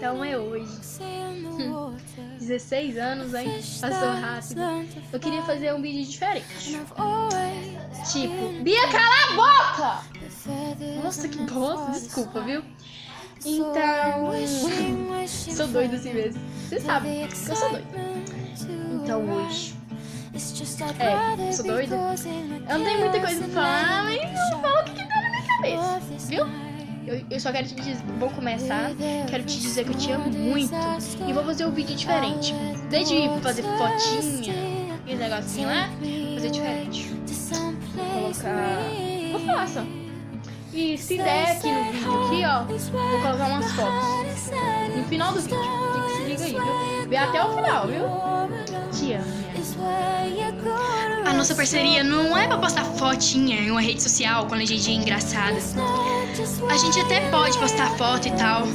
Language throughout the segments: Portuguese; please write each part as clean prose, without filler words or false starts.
Então é hoje. 16 anos, hein? Passou rápido. Eu queria fazer um vídeo diferente. Tipo, Bia, cala a boca! Nossa, que bosta, desculpa, viu? Então, sou doida assim mesmo. Você sabe que eu sou doida. Então hoje, sou doida. Eu não tenho muita coisa pra falar, mas eu falo o que tá na minha cabeça, viu? Eu só quero te dizer, vou começar, quero te dizer que eu te amo muito e vou fazer um vídeo diferente. Desde fazer fotinha e negocinho lá, fazer diferente. Vou colocar... Vou falar só. E se der aqui no vídeo, aqui, ó, vou colocar umas fotos no final do vídeo. Se liga aí, viu? Vê até o final, viu? Te amo. A nossa parceria não é pra postar fotinha em uma rede social com legendinha engraçada. A gente até pode postar foto e tal,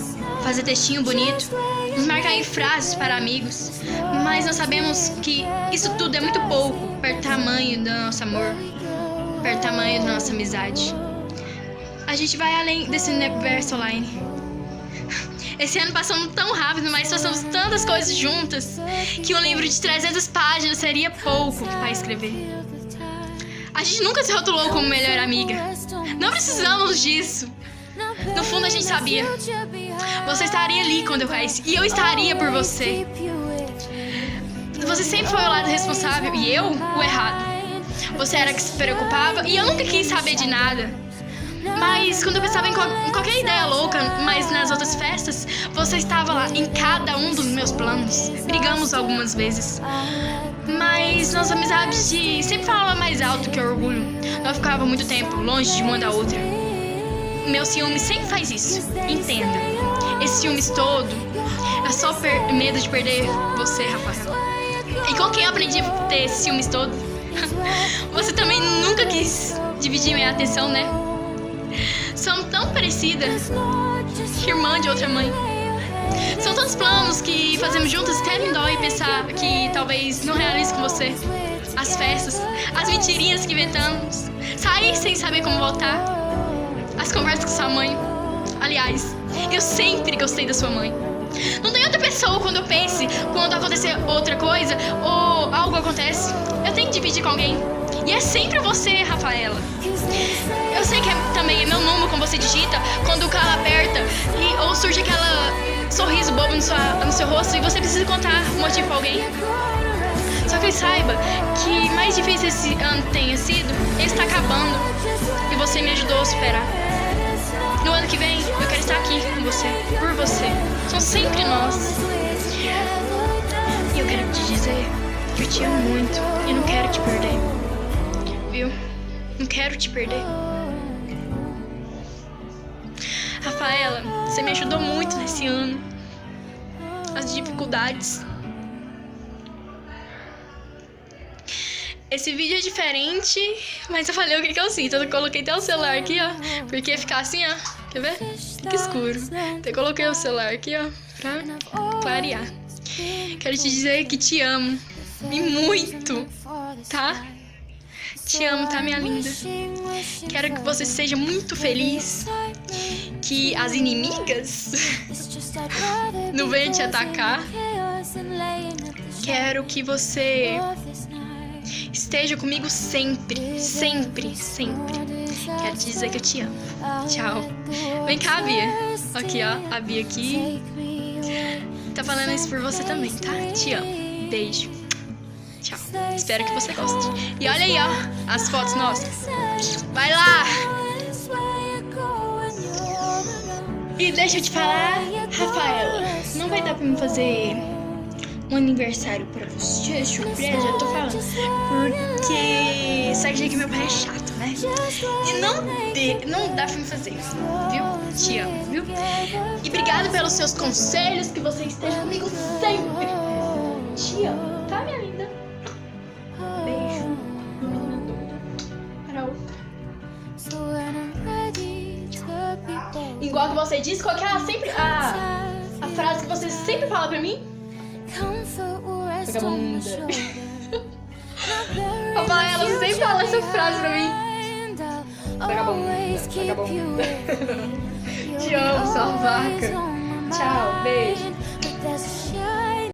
fazer textinho bonito, nos marcar em frases para amigos, mas nós sabemos que isso tudo é muito pouco perto do tamanho do nosso amor, perto do tamanho da nossa amizade. A gente vai além desse universo online. Esse ano passamos tão rápido, mas passamos tantas coisas juntas que um livro de 300 páginas seria pouco para escrever. A gente nunca se rotulou como melhor amiga. Não precisamos disso. No fundo a gente sabia. Você estaria ali quando eu caísse e eu estaria por você. Você sempre foi o lado responsável e eu o errado. Você era que se preocupava e eu nunca quis saber de nada. Mas quando eu pensava em qualquer ideia louca, mas nas outras festas, você estava lá em cada um dos meus planos. Brigamos algumas vezes. Mas nossa amizade sempre falava mais alto que o orgulho. Nós ficávamos muito tempo longe de uma da outra. Meu ciúme sempre faz isso. Entenda. Esse ciúmes todo é só medo de perder você, Rafael. E com quem eu aprendi a ter esse ciúmes todo? Você também nunca quis dividir minha atenção, né? Somos tão parecidas, irmã de outra mãe. São tantos planos que fazemos juntas até me dói pensar que talvez não realize com você. As festas, as mentirinhas que inventamos, sair sem saber como voltar, as conversas com sua mãe. Aliás, eu sempre gostei da sua mãe. Não tem outra pessoa quando eu pense, quando acontecer outra coisa ou algo acontece, eu tenho que dividir com alguém. E é sempre você, Rafaela. Eu sei que também é meu número quando você digita, quando o carro aperta ou surge aquele sorriso bobo no seu rosto e você precisa contar o motivo pra alguém. Só que saiba que mais difícil esse ano tenha sido, ele está acabando e você me ajudou a superar. No ano que vem, eu quero estar aqui com você, por você. São sempre nós. E eu quero te dizer que eu te amo muito e não quero te perder. Viu? Não quero te perder. Rafaela, você me ajudou muito nesse ano. As dificuldades. Esse vídeo é diferente, mas eu falei o que eu sinto. Eu coloquei até o celular aqui, ó, porque ia ficar assim, ó. Quer ver? Fica escuro. Então eu coloquei o celular aqui, ó, pra clarear. Quero te dizer que te amo. E muito, tá? Te amo, tá, minha linda? Quero que você seja muito feliz. Que as inimigas não venham te atacar. Quero que você esteja comigo sempre, sempre, sempre. Quero te dizer que eu te amo. Tchau. Vem cá, Bia. Aqui, ó, a Bia aqui. Tá falando isso por você também, tá? Te amo. Beijo. Tchau. Espero que você goste. E olha aí, ó, as fotos nossas. Vai lá! E deixa eu te falar, Rafaela, não vai dar pra me fazer um aniversário pra você, surpresa, eu tô falando. Porque sabe que meu pai é chato, né? E não dá pra me fazer isso, viu? Te amo, viu? E obrigado pelos seus conselhos, que você esteja comigo sempre. Te amo, tá, minha linda? Beijo. Para outra. Igual que você disse, qual que é a frase que você sempre fala pra mim? Vagabunda. Rafaela, você sempre fala essa frase pra mim. Vagabunda, vagabunda. Te amo, sua vaca. Tchau.